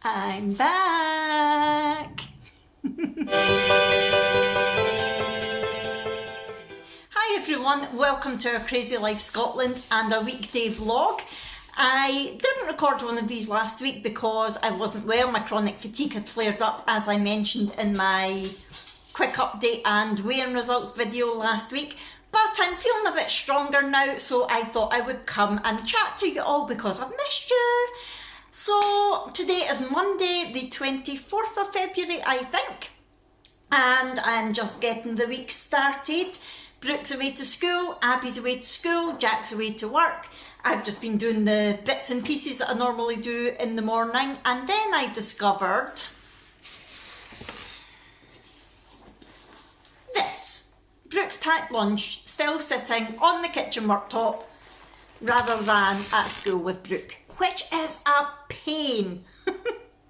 I'm back! Hi everyone, welcome to our Crazy Life Scotland and a weekday vlog. I didn't record one of these last week because I wasn't well. My chronic fatigue had flared up, as I mentioned in my quick update and weigh-in results video last week. But I'm feeling a bit stronger now, so I thought I would come and chat to you all because I've missed you. So today is Monday the 24th of February, I think, and I'm just getting the week started. Brooke's away to school, Abby's away to school, Jack's away to work. I've just been doing the bits and pieces that I normally do in the morning, and then I discovered this. Brooke's packed lunch still sitting on the kitchen worktop rather than at school with Brooke, which is a pain.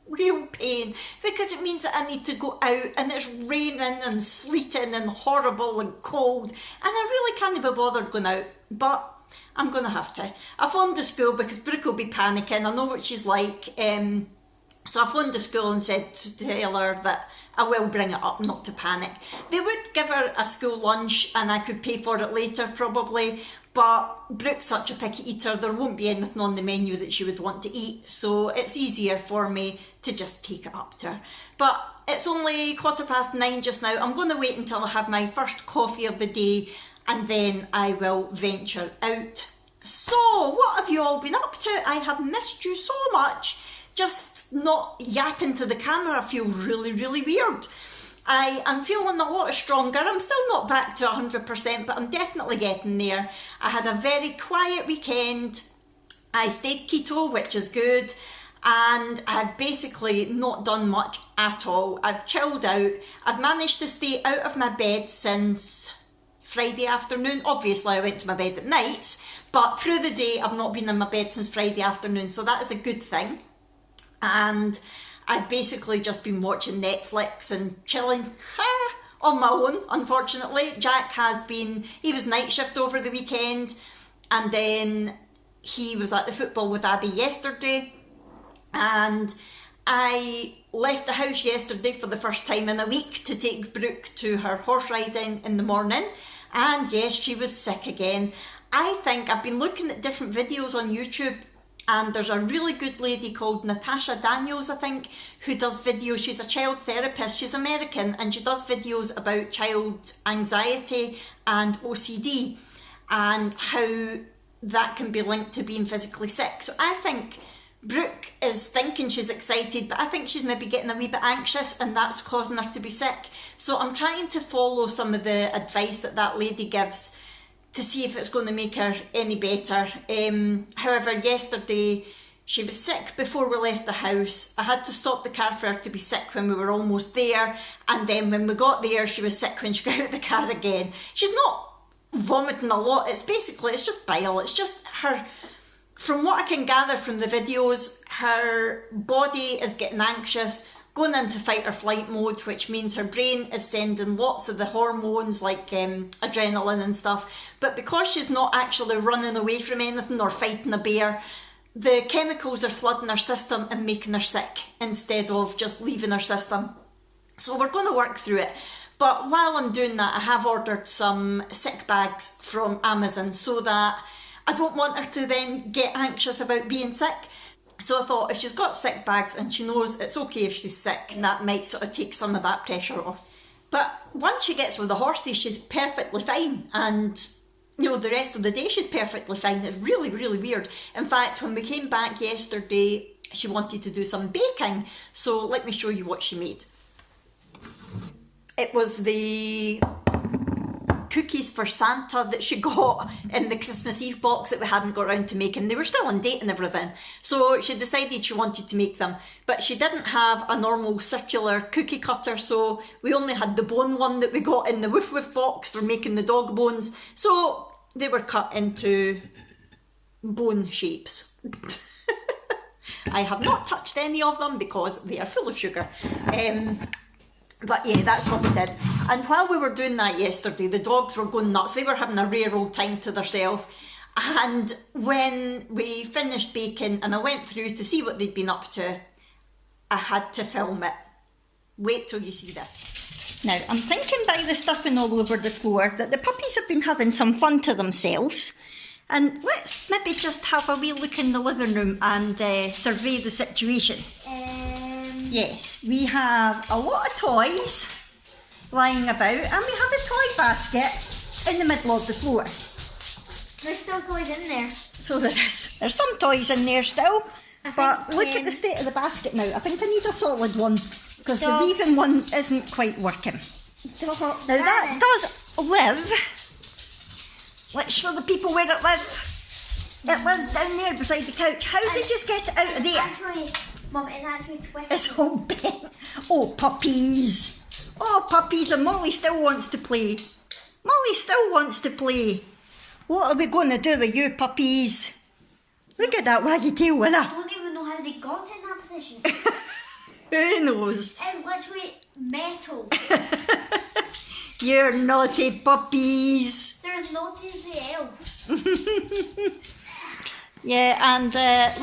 Real pain, because it means that I need to go out and it's raining and sleeting and horrible and cold, and I really can't be bothered going out, but I'm going to have to. I phoned the school because Brooke will be panicking. I know what she's like, so I phoned the school and said to tell her that I will bring it up, not to panic. They would give her a school lunch and I could pay for it later probably, but Brooke's such a picky eater, there won't be anything on the menu that she would want to eat, so it's easier for me to just take it up to her. But it's only 9:15 just now. I'm going to wait until I have my first coffee of the day and then I will venture out. So, what have you all been up to? I have missed you so much. Just not yapping to the camera, I feel really, really weird. I am feeling a lot stronger. I'm still not back to 100%, but I'm definitely getting there. I had a very quiet weekend. I stayed keto, which is good, and I've basically not done much at all. I've chilled out. I've managed to stay out of my bed since Friday afternoon. Obviously, I went to my bed at nights, but through the day, I've not been in my bed since Friday afternoon, so that is a good thing. And I've basically just been watching Netflix and chilling on my own, unfortunately. Jack he was night shift over the weekend, and then he was at the football with Abby yesterday, and I left the house yesterday for the first time in a week to take Brooke to her horse riding in the morning, and yes, she was sick again. I think I've been looking at different videos on YouTube, and there's a really good lady called Natasha Daniels, I think, who does videos. She's a child therapist, she's American, and she does videos about child anxiety and OCD and how that can be linked to being physically sick. So I think Brooke is thinking she's excited, but I think she's maybe getting a wee bit anxious and that's causing her to be sick. So I'm trying to follow some of the advice that lady gives to see if it's going to make her any better. However, yesterday she was sick before we left the house. I had to stop the car for her to be sick when we were almost there, and then when we got there she was sick when she got out of the car again. She's not vomiting a lot, it's just bile, it's just her. From what I can gather from the videos, her body is getting anxious, going into fight or flight mode, which means her brain is sending lots of the hormones like adrenaline and stuff, but because she's not actually running away from anything or fighting a bear, the chemicals are flooding her system and making her sick instead of just leaving her system. So we're going to work through it. But while I'm doing that, I have ordered some sick bags from Amazon so that I don't want her to then get anxious about being sick. So I thought if she's got sick bags and she knows it's okay if she's sick, that might sort of take some of that pressure off. But once she gets with the horses, she's perfectly fine, and you know, the rest of the day she's perfectly fine. It's really, really weird. In fact, when we came back yesterday, she wanted to do some baking, so let me show you what she made. It was the cookies for Santa that she got in the Christmas Eve box that we hadn't got around to making. They were still on date and everything, so she decided she wanted to make them, but she didn't have a normal circular cookie cutter, so we only had the bone one that we got in the Woof Woof box for making the dog bones, so they were cut into bone shapes. I have not touched any of them because they are full of sugar. But yeah, that's what we did. And while we were doing that yesterday, the dogs were going nuts. They were having a rare old time to themselves. And when we finished baking and I went through to see what they'd been up to, I had to film it. Wait till you see this. Now, I'm thinking by the stuffing all over the floor that the puppies have been having some fun to themselves. And let's maybe just have a wee look in the living room and survey the situation. Yes, we have a lot of toys lying about, and we have a toy basket in the middle of the floor. There's still toys in there. So there is. There's some toys in there still, but look at the state of the basket now. I think I need a solid one, because the weaving one isn't quite working. Now that does live. Let's show the people where it lives. It lives down there beside the couch. How did you get it out of there? Actually, Mum, it's actually twisted. It's all bent. Oh, puppies. Oh, puppies. And Molly still wants to play. Molly still wants to play. What are we going to do with you, puppies? Look at that waggy tail, Winner. I don't even know how they got in that position. Who knows? It's literally metal. You're naughty puppies. There's naughty else. Yeah, and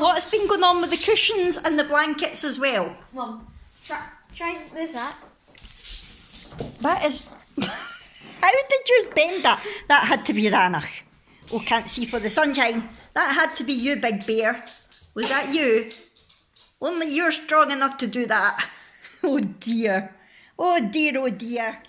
what's been going on with the cushions and the blankets as well? Mum, try to move that. That is... How did you bend that? That had to be Ranach. Oh, can't see for the sunshine. That had to be you, Big Bear. Was that you? Only you're strong enough to do that. Oh dear. Oh dear, oh dear.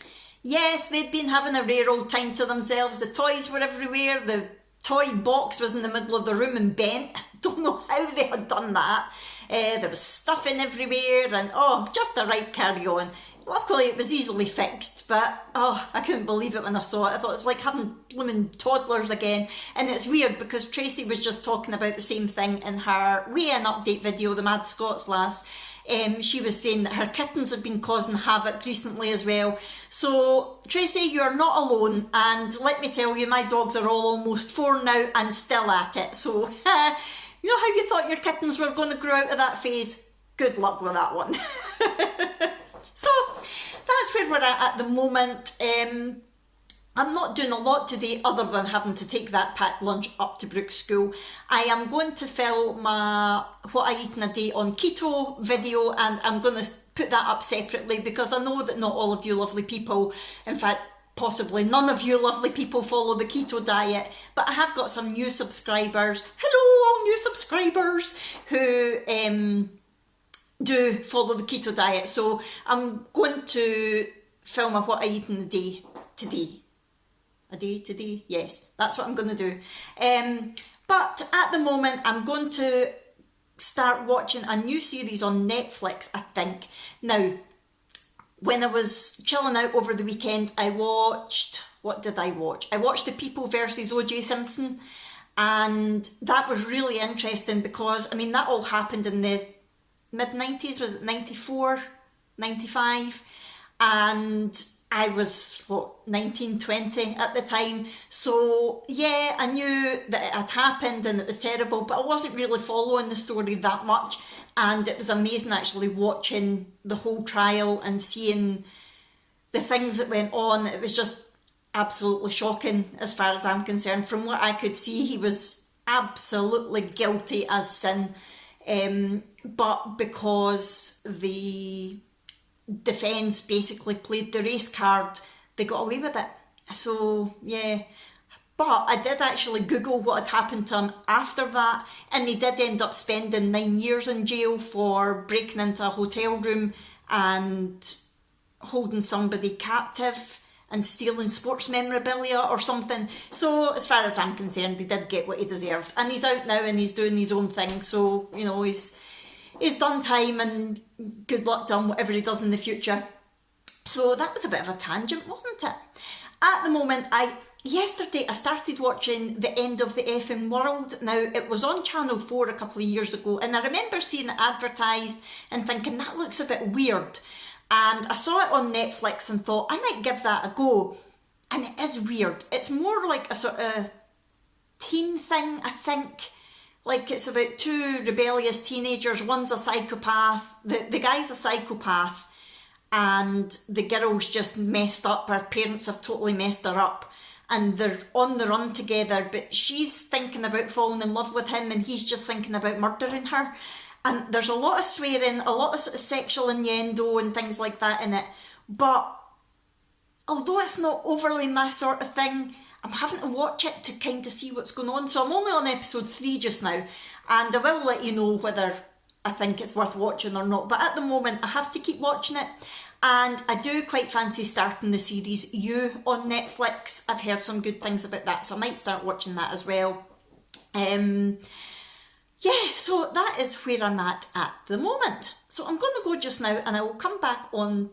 Yes, they'd been having a rare old time to themselves. The toys were everywhere. The toy box was in the middle of the room and bent. Don't know how they had done that. There was stuffing everywhere and just a right carry on. Luckily it was easily fixed, but I couldn't believe it when I saw it. I thought it was like having blooming toddlers again. And it's weird because Tracy was just talking about the same thing in her Weigh In update video, the Mad Scots lass. She was saying that her kittens have been causing havoc recently as well. So Tracy, you're not alone, and let me tell you, my dogs are all almost 4 now and still at it. So you know how you thought your kittens were going to grow out of that phase? Good luck with that one. So that's where we're at the moment. I'm not doing a lot today other than having to take that packed lunch up to Brooke's school. I am going to film my what I eat in a day on keto video, and I'm going to put that up separately because I know that not all of you lovely people, in fact possibly none of you lovely people, follow the keto diet, but I have got some new subscribers. Hello all new subscribers who do follow the keto diet. So I'm going to film a what I eat in a day today. Today, yes, that's what I'm going to do. But at the moment, I'm going to start watching a new series on Netflix, I think. Now, when I was chilling out over the weekend, I watched... What did I watch? I watched The People versus O.J. Simpson, and that was really interesting because, I mean, that all happened in the mid-90s, was it 94, 95? And I was, 19, 20 at the time. So, yeah, I knew that it had happened and it was terrible, but I wasn't really following the story that much. And it was amazing actually watching the whole trial and seeing the things that went on. It was just absolutely shocking as far as I'm concerned. From what I could see, he was absolutely guilty as sin. But because the defence basically played the race card, they got away with it. So yeah, but I did actually Google what had happened to him after that, and he did end up spending 9 years in jail for breaking into a hotel room and holding somebody captive and stealing sports memorabilia or something. So as far as I'm concerned, he did get what he deserved, and he's out now and he's doing his own thing. So you know, he's done time, and good luck to him, whatever he does in the future. So that was a bit of a tangent, wasn't it? At the moment, yesterday I started watching The End of the Effing World. Now, it was on Channel 4 a couple of years ago, and I remember seeing it advertised and thinking, that looks a bit weird. And I saw it on Netflix and thought, I might give that a go. And it is weird. It's more like a sort of teen thing, I think. Like, it's about 2 rebellious teenagers. One's a psychopath. The guy's a psychopath, and the girl's just messed up. Her parents have totally messed her up, and they're on the run together, but she's thinking about falling in love with him and he's just thinking about murdering her. and there's a lot of swearing, a lot of sort of sexual innuendo and things like that in it, but although it's not overly my sort of thing, I'm having to watch it to kind of see what's going on. So I'm only on episode 3 just now, and I will let you know whether I think it's worth watching or not, but at the moment I have to keep watching it. And I do quite fancy starting the series You on Netflix. I've heard some good things about that, so I might start watching that as well. Yeah, so that is where I'm at the moment. So I'm going to go just now, and I will come back on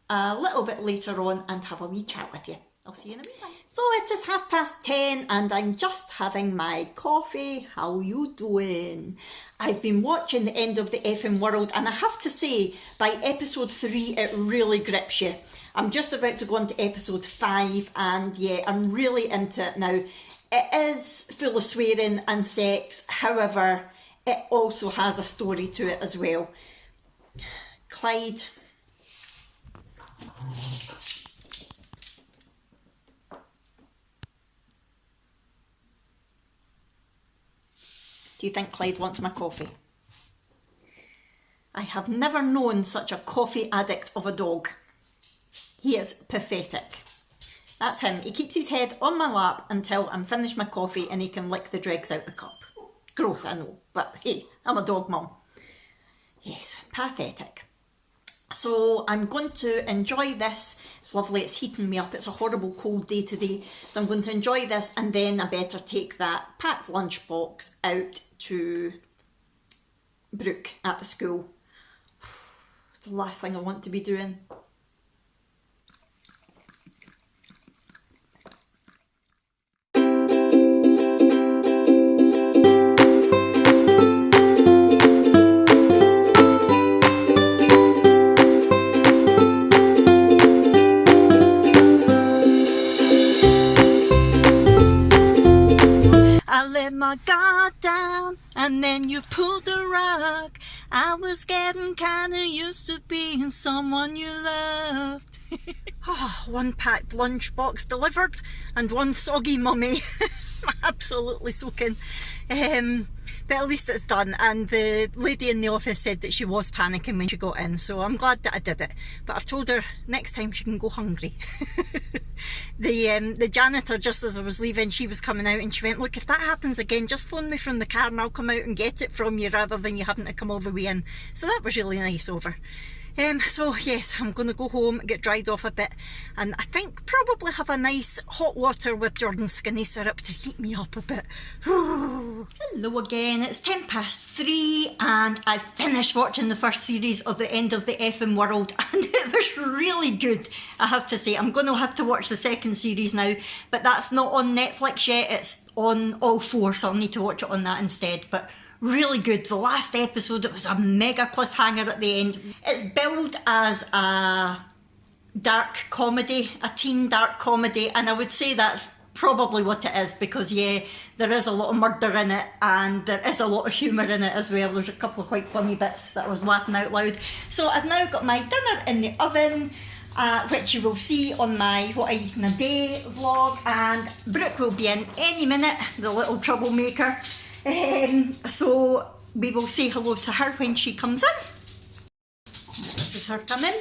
a little bit later on and have a wee chat with you. I'll see you in a minute. So it is 10:30 and I'm just having my coffee. How you doing? I've been watching The End of the Effing World, and I have to say, by episode 3 it really grips you. I'm just about to go on to episode 5, and yeah, I'm really into it now. It is full of swearing and sex, however, it also has a story to it as well. Clyde. Do you think Clyde wants my coffee? I have never known such a coffee addict of a dog. He is pathetic. That's him. He keeps his head on my lap until I'm finished my coffee and he can lick the dregs out the cup. Gross, I know, but hey, I'm a dog mum. Yes, pathetic. So I'm going to enjoy this. It's lovely, it's heating me up. It's a horrible cold day today. So I'm going to enjoy this, and then I better take that packed lunchbox out to Brooke at the school. It's the last thing I want to be doing. My guard down, and then you pulled the rug. I was getting kinda used to being someone you loved. Oh, one packed lunchbox delivered and one soggy mummy. Absolutely soaking. But at least it's done, and the lady in the office said that she was panicking when she got in, so I'm glad that I did it. But I've told her next time she can go hungry. The janitor, just as I was leaving, she was coming out and she went, look, if that happens again, just phone me from the car and I'll come out and get it from you rather than you having to come all the way in. So that was really nice of her. So yes, I'm going to go home, get dried off a bit, and I think probably have a nice hot water with Jordan's skinny syrup to heat me up a bit. Hello again, it's 3:10 and I finished watching the first series of The End of the Effing World, and it was really good, I have to say. I'm going to have to watch the second series now, but that's not on Netflix yet, it's on all 4, so I'll need to watch it on that instead. But really good. The last episode, it was a mega cliffhanger at the end. It's billed as a dark comedy, a teen dark comedy, and I would say that's probably what it is, because yeah, there is a lot of murder in it and there is a lot of humour in it as well. There's a couple of quite funny bits that I was laughing out loud. So I've now got my dinner in the oven, which you will see on my What I Eat in a Day vlog, and Brooke will be in any minute, the little troublemaker. So we will say hello to her when she comes in. This is her coming.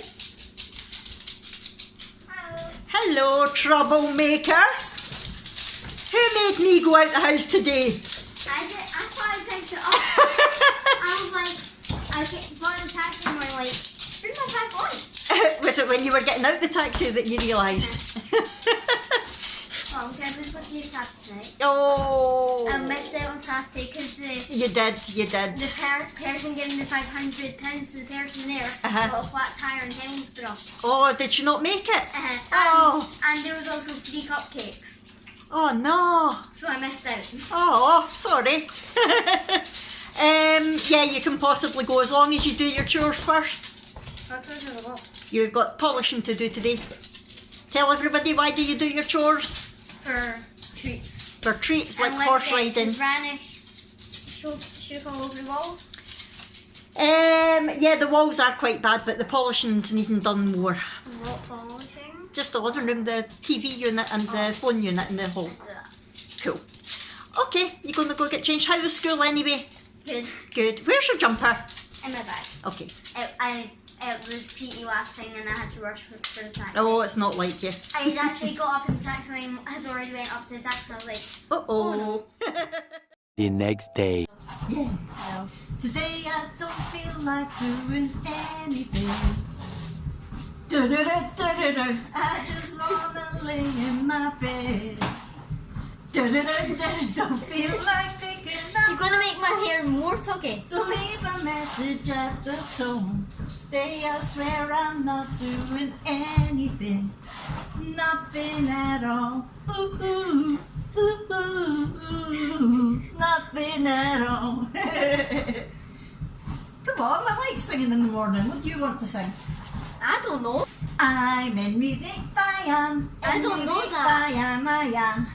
Hello, troublemaker. Who made me go out the house today? I did. I thought I picked it up. I was like, I bought the taxi and we're like, where's my phone? Was it when you were getting out the taxi that you realised? Well, okay, I'm supposed to use taxi tonight. Oh. I missed out on taxi because You did. the person giving the £500 to the person there got a flat tyre in Hillsborough. Oh, did you not make it? Oh. And there was also free cupcakes. Oh no. So I missed out. Oh, sorry. Yeah, you can possibly go as long as you do your chores first. What chores are what? You've got polishing to do today. Tell everybody, why do you do your chores? For treats. For treats, like and horse riding. Vanish, shook all over the walls. Yeah, the walls are quite bad, but the polishing's needing done more. What polishing? Just the living room, the TV unit and the phone unit in the hall. Cool. Okay, you're going to go get changed. How was school anyway? Good. Good. Where's your jumper? In my bag. Okay. It was PE last time and I had to rush for the taxi. Oh, it's not like you. I had actually got up in the taxi and had already went up to the taxi. I was like, Uh-oh. The next day. Yeah. no. Today I don't feel like doing anything. Do-do-do-do-do-do. I just wanna lay in my bed. Do-do-do-do-do. Don't feel like picking up. You're gonna make my hair more tuggy. So leave a message at the tone. Today I swear I'm not doing anything. Nothing at all. Ooh, ooh, ooh, ooh, ooh. Nothing at all. Come on, I like singing in the morning. What do you want to sing? I don't know. I'm Enrique Diane. I don't know that. I am.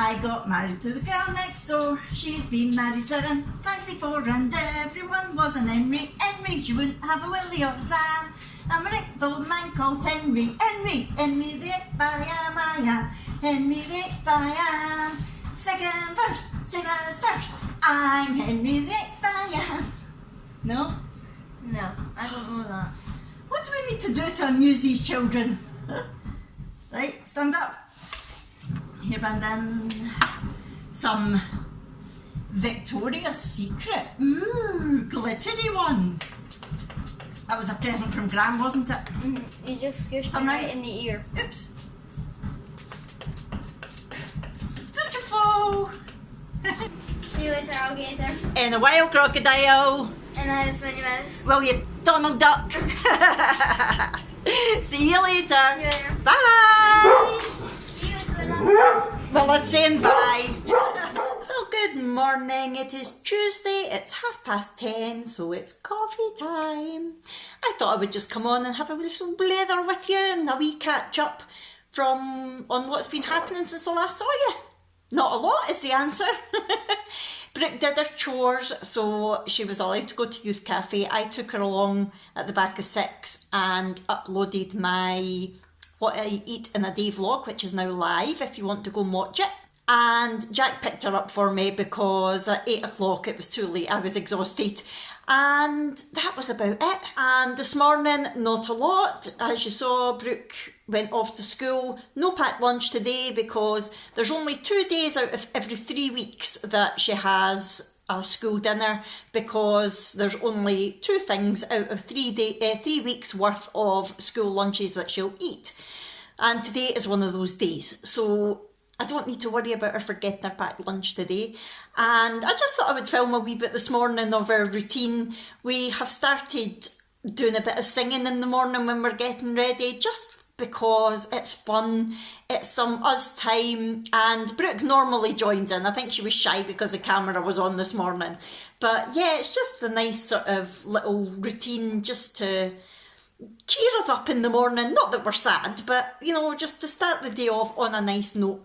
I got married to the girl next door. She's been married 7 times before, and everyone was an Henry. Henry, she wouldn't have a Willie or a Sam. I'm a ripped old man called Henry. Henry the I am. Henry the I am. Second verse, sing as first. I'm Henry the I am. No? No, I don't know that. What do we need to do to amuse these children? Right, stand up. Here, Brandon. Some Victoria's Secret. Ooh, glittery one. That was a present from Gran, wasn't it? You just squished Turn it round. right in the ear. Oops. Beautiful. See you later, alligator. In a wild crocodile. And I have Minnie Mouse. Will you, Donald Duck? See you later. See you later. Bye. See you later. Well, it's saying bye. So good morning. It is Tuesday. It's 10:30, so it's coffee time. I thought I would just come on and have a little blather with you and a wee catch up on what's been happening since I last saw you. Not a lot is the answer. Brooke did her chores, so she was allowed to go to Youth Cafe. I took her along at the back of 6 and uploaded my What I Eat in a Day vlog, which is now live if you want to go and watch it. And Jack picked her up for me because at 8 o'clock it was too late, I was exhausted. And that was about it. And this morning, not a lot. As you saw, Brooke went off to school. No packed lunch today because there's only 2 days out of every 3 weeks that she has a school dinner, because there's only 2 things out of 3 weeks worth of school lunches that she'll eat. And today is one of those days. So I don't need to worry about her forgetting her packed lunch today. And I just thought I would film a wee bit this morning of our routine. We have started doing a bit of singing in the morning when we're getting ready, just because it's fun, it's some us time, and Brooke normally joins in. I think she was shy because the camera was on this morning. But yeah, it's just a nice sort of little routine just to cheer us up in the morning. Not that we're sad, but you know, just to start the day off on a nice note.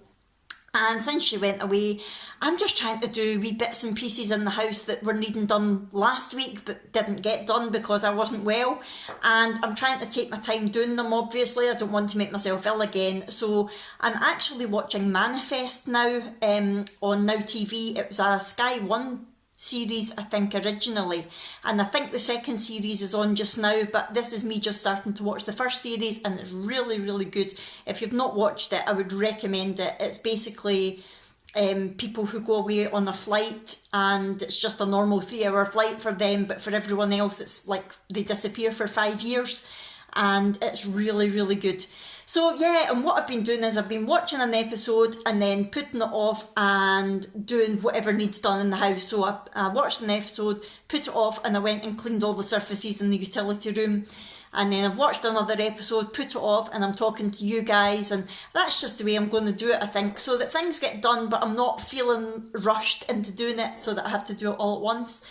And since she went away, I'm just trying to do wee bits and pieces in the house that were needing done last week but didn't get done because I wasn't well. And I'm trying to take my time doing them, obviously. I don't want to make myself ill again. So I'm actually watching Manifest now on Now TV. It was a Sky One series, I think, originally, and I think the second series is on just now, but this is me just starting to watch the first series, and it's really, really good. If you've not watched it, I would recommend it. It's basically people who go away on a flight, and it's just a normal 3-hour flight for them, but for everyone else it's like they disappear for 5 years, and it's really, really good. So yeah, and what I've been doing is I've been watching an episode and then putting it off and doing whatever needs done in the house. So I watched an episode, put it off, and I went and cleaned all the surfaces in the utility room. And then I've watched another episode, put it off, and I'm talking to you guys, and that's just the way I'm going to do it, I think, so that things get done, but I'm not feeling rushed into doing it so that I have to do it all at once.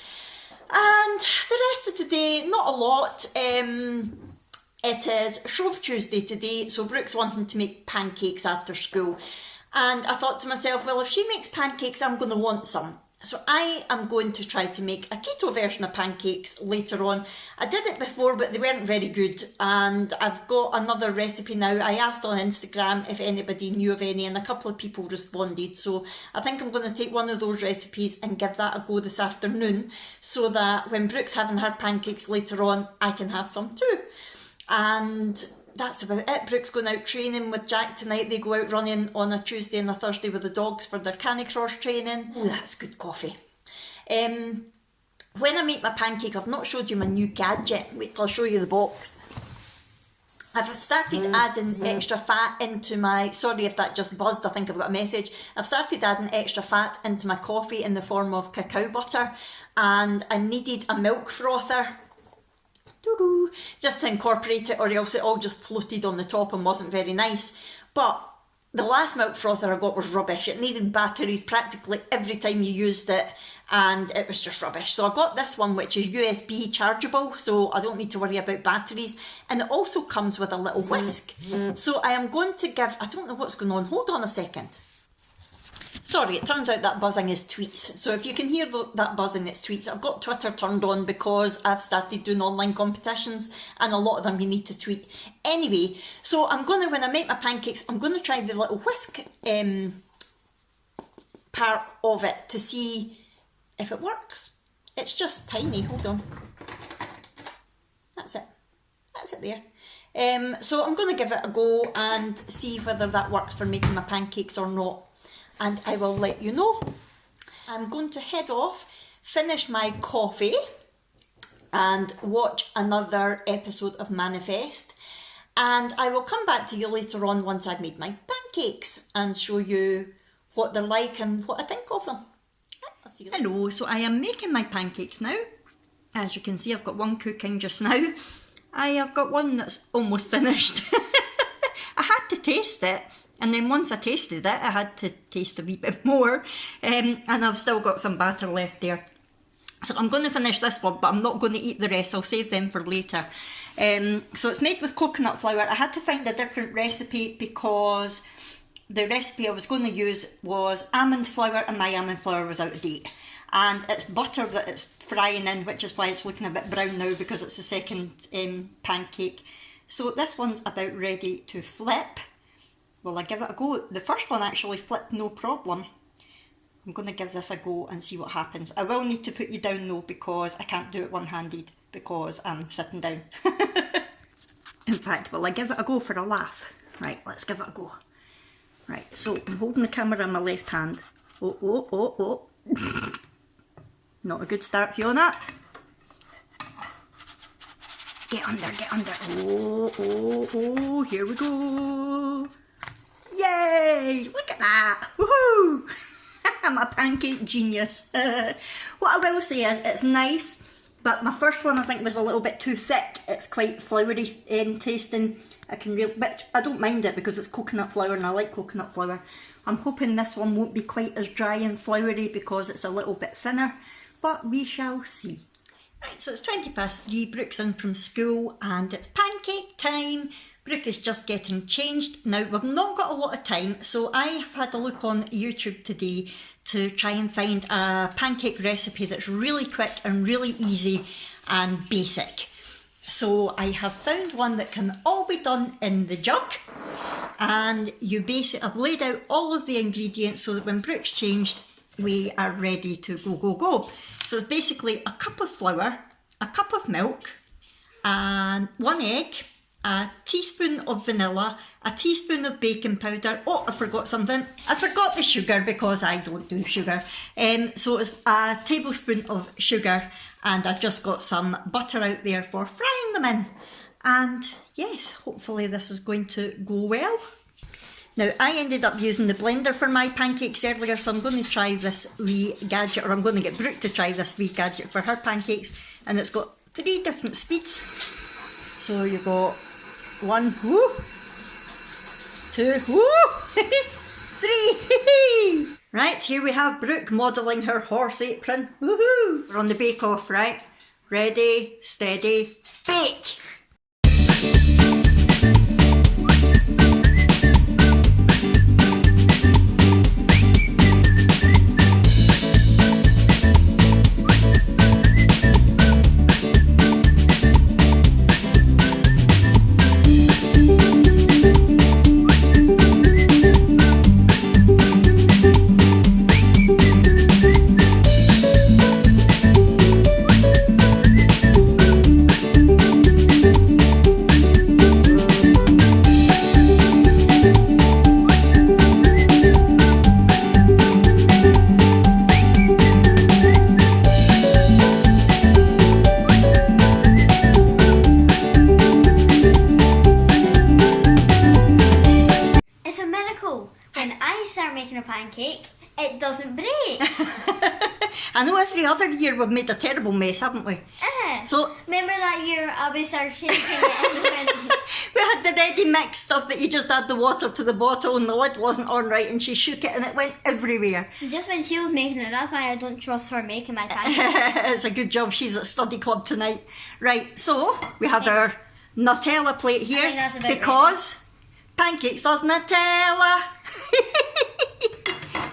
And the rest of today, not a lot. It is Shrove Tuesday today, so Brooke's wanting to make pancakes after school. And I thought to myself, well, if she makes pancakes, I'm going to want some. So I am going to try to make a keto version of pancakes later on. I did it before, but they weren't very good, and I've got another recipe now. I asked on Instagram if anybody knew of any, and a couple of people responded. So I think I'm going to take one of those recipes and give that a go this afternoon, so that when Brooke's having her pancakes later on, I can have some too. And that's about it. Brooke's going out training with Jack tonight. They go out running on a Tuesday and a Thursday with the dogs for their canicross training. Oh, that's good coffee. When I make my pancake, I've not showed you my new gadget. Wait till I'll show you the box. I've started adding extra fat into my, sorry if that just buzzed, I think I've got a message. I've started adding extra fat into my coffee in the form of cacao butter, and I needed a milk frother just to incorporate it, or else it all just floated on the top and wasn't very nice. But the last milk frother I got was rubbish. It needed batteries practically every time you used it, and it was just rubbish. So I got this one, which is USB chargeable, so I don't need to worry about batteries, and it also comes with a little whisk. So I am going to give, I don't know what's going on, hold on a second. Sorry, it turns out that buzzing is tweets. So if you can hear that buzzing, it's tweets. I've got Twitter turned on because I've started doing online competitions, and a lot of them you need to tweet. Anyway, so I'm going to, when I make my pancakes, I'm going to try the little whisk part of it to see if it works. It's just tiny, hold on. That's it. That's it there. So I'm going to give it a go and see whether that works for making my pancakes or not. And I will let you know. I'm going to head off, finish my coffee, and watch another episode of Manifest. And I will come back to you later on once I've made my pancakes and show you what they're like and what I think of them. I'll see you later. Hello, so I am making my pancakes now. As you can see, I've got one cooking just now. I have got one that's almost finished. I had to taste it. And then once I tasted it, I had to taste a wee bit more, and I've still got some batter left there. So I'm going to finish this one, but I'm not going to eat the rest. I'll save them for later. So it's made with coconut flour. I had to find a different recipe because the recipe I was going to use was almond flour, and my almond flour was out of date. And it's butter that it's frying in, which is why it's looking a bit brown now, because it's the second pancake. So this one's about ready to flip. Will I give it a go? The first one actually flipped no problem. I'm going to give this a go and see what happens. I will need to put you down though, because I can't do it one-handed because I'm sitting down. In fact, will I give it a go for a laugh? Right, let's give it a go. Right, so I'm holding the camera in my left hand. Oh, oh, oh, oh. Not a good start, Fiona. Get under, get under. Oh, oh, oh, here we go. Yay! Look at that! Woohoo! I'm a pancake genius. What I will say is, it's nice, but my first one I think was a little bit too thick. It's quite floury tasting. But I don't mind it because it's coconut flour and I like coconut flour. I'm hoping this one won't be quite as dry and floury because it's a little bit thinner, but we shall see. Right, so it's 3:20. Brooke's in from school and it's pancake time. Brooke is just getting changed. Now, we've not got a lot of time, so I have had a look on YouTube today to try and find a pancake recipe that's really quick and really easy and basic. So I have found one that can all be done in the jug, and I've laid out all of the ingredients so that when Brooke's changed, we are ready to go. So it's basically a cup of flour, a cup of milk, and 1 egg, a teaspoon of vanilla, a teaspoon of baking powder. Oh, I forgot something. I forgot the sugar because I don't do sugar. So it's a tablespoon of sugar, and I've just got some butter out there for frying them in. And yes, hopefully this is going to go well. Now, I ended up using the blender for my pancakes earlier, so I'm going to try this wee gadget, or I'm going to get Brooke to try this wee gadget for her pancakes, and it's got 3 different speeds. So you've got 1, whoo, 2, whoo, 3, right, here we have Brooke modelling her horse apron, woohoo! We're on the bake-off, right? Ready, steady, bake! year we've made a terrible mess, haven't we? So remember that year Abby started shaking it and it went. we had the ready mix stuff that you just add the water to the bottle and the lid wasn't on right and she shook it and it went everywhere. Just when she was making it, that's why I don't trust her making my pancakes. It's a good job she's at study club tonight. Right, so we have our Nutella plate here think that's about because pancakes love Nutella.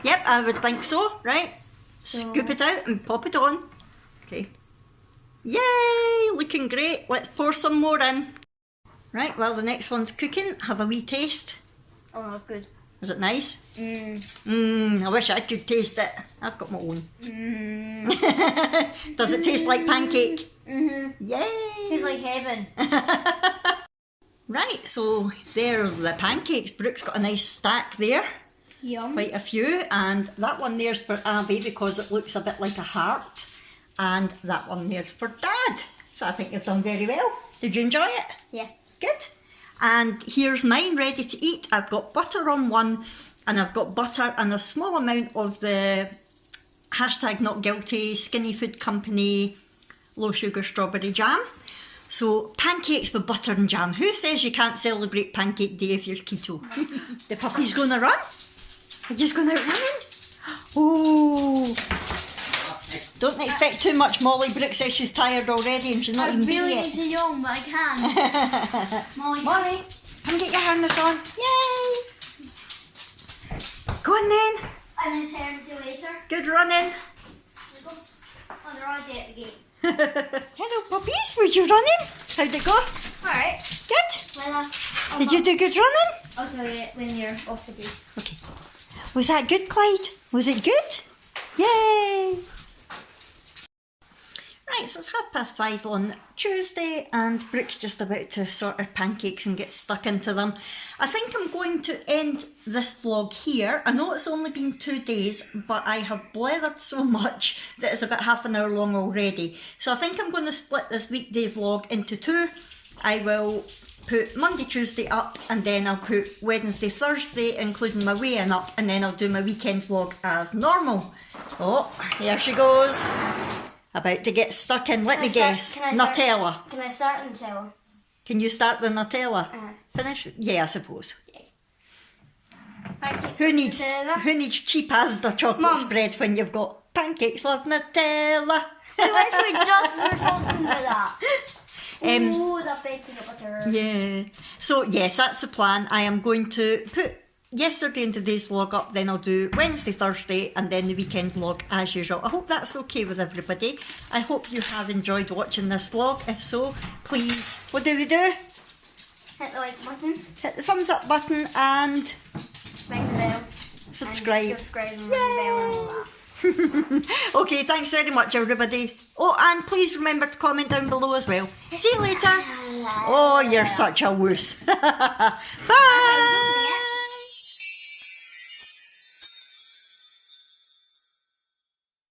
Yep, I would think so, right? Scoop it out and pop it on. Okay. Yay! Looking great. Let's pour some more in. Right, well the next one's cooking. Have a wee taste. Oh, that's good. Was it nice? Mmm. I wish I could taste it. I've got my own. Mmm. Does it taste like pancake? Mm-hmm. Yay! Tastes like heaven. Right, so there's the pancakes. Brooke's got a nice stack there. Yum. Quite a few. And that one there's for Abby because it looks a bit like a heart. And that one there's for Dad. So I think you've done very well. Did you enjoy it? Yeah. Good. And here's mine ready to eat. I've got butter on one and I've got butter and a small amount of the #NotGuilty Skinny Food Company low sugar strawberry jam. So pancakes with butter and jam. Who says you can't celebrate Pancake Day if you're keto? The puppy's going to run. We're just going out running. Oh. Don't expect too much, Molly. Brooke says she's tired already and she's not even been really yet. need to yawn, but I can. Molly, come get your harness on. Yay! Go on then. And then see you later. Good running. Oh, they're already at the gate. Hello puppies, were you running? How'd it go? Alright. Good? Lila. Did you do good running? I'll tell you when you're off the gate. Okay. Was that good, Clyde? Was it good? Yay! Right, so it's 5:30 on Tuesday and Brooke's just about to sort her pancakes and get stuck into them. I think I'm going to end this vlog here. I know it's only been 2 days, but I have blathered so much that it's about half an hour long already. So I think I'm going to split this weekday vlog into two. I will put Monday, Tuesday up and then I'll put Wednesday, Thursday, including my weigh-in up, and then I'll do my weekend vlog as normal. Oh, here she goes. About to get stuck in, let me guess, Nutella. Can I start Nutella? Can you start the Nutella? Finish? Yeah, I suppose. Who needs cheap Asda chocolate spread when you've got pancakes love Nutella? We literally just were talking about that. Oh, that big peanut butter. Yeah. So yes, that's the plan. I am going to put yesterday and today's vlog up, then I'll do Wednesday, Thursday, and then the weekend vlog as usual. I hope that's okay with everybody. I hope you have enjoyed watching this vlog. If so, please, what do they do? Hit the like button. Hit the thumbs up button and Ring the bell. subscribe. And subscribe and ring the bell and all that. Okay, thanks very much everybody. Oh, and please remember to comment down below as well. See you later. Oh, you're such a wuss. Bye.